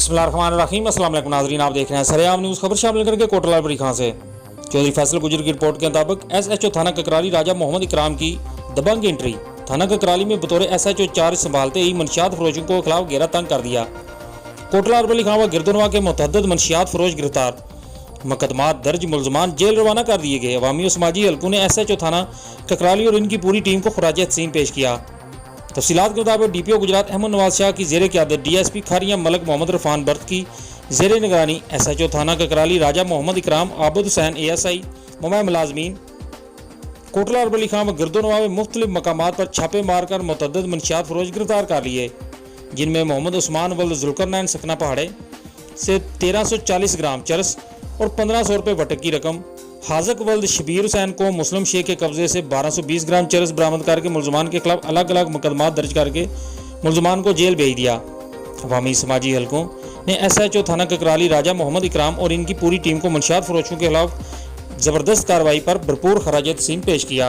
बिस्मिल्लाहिर्रहमानिर्रहीम। अस्सलाम वालेकुम नाज़रीन, आप देख रहे हैं सरेआम न्यूज़। खबर शामिल करके कोटला बड़ी खां से चौधरी फैसल गुजर की रिपोर्ट के मुताबिक SHO थाना ककराली राजा मोहम्मद इकराम की दबंग एंट्री। थाना ककराली में बतौर SHO चार्ज संभालते ही मनशियात फरोशों को खिलाफ घेरा तंग कर दिया। कोटला अरबली खां व गिरदोनवा के मुतअद्दिद मनशियात फरोश गिरफ्तार, मुकदमात दर्ज, मुलजमान जेल रवाना कर दिए गए। अवामी और समाजी हलकों ने SHO थाना ककराली और इनकी पूरी टीम को खुराज तहसीन पेश किया। तफसीलात के मुताबिक DPO गुजरात अहमद नवाज शाह की ज़ेर क़यादत DSP खारियां मलक मोहम्मद रफ़ान बर्त की ज़ेर निगरानी SHO थाना ककराली राजा मोहम्मद इकराम, आबिद हुसैन ASI ममा मुलाजमीन कोटला अरबली खां व गिरदोनवा में मुख्तलिफ मकामात पर छापे मारकर मुतअद्दिद मनशियात फरोश गिरफ्तार कर लिए, जिनमें मोहम्मद उस्मान वल्द जुल्करनैन सकना पहाड़े से 1340 ग्राम चरस और 1500 रुपये वटक की रकम, हाजक वल्द शबीर हुसैन को मुस्लिम शेख के कब्जे से 1220 ग्राम चरस बरामद करके मुलजमान के खिलाफ अलग अलग मुकदमात दर्ज करके मुलजमान को जेल भेज दिया। अवामी समाजी हलकों ने SHO थाना ककराली राजा मोहम्मद इकराम और इनकी पूरी टीम को मनशियात फरोशों के खिलाफ ज़बरदस्त कार्रवाई पर भरपूर खराज तहसीन पेश किया।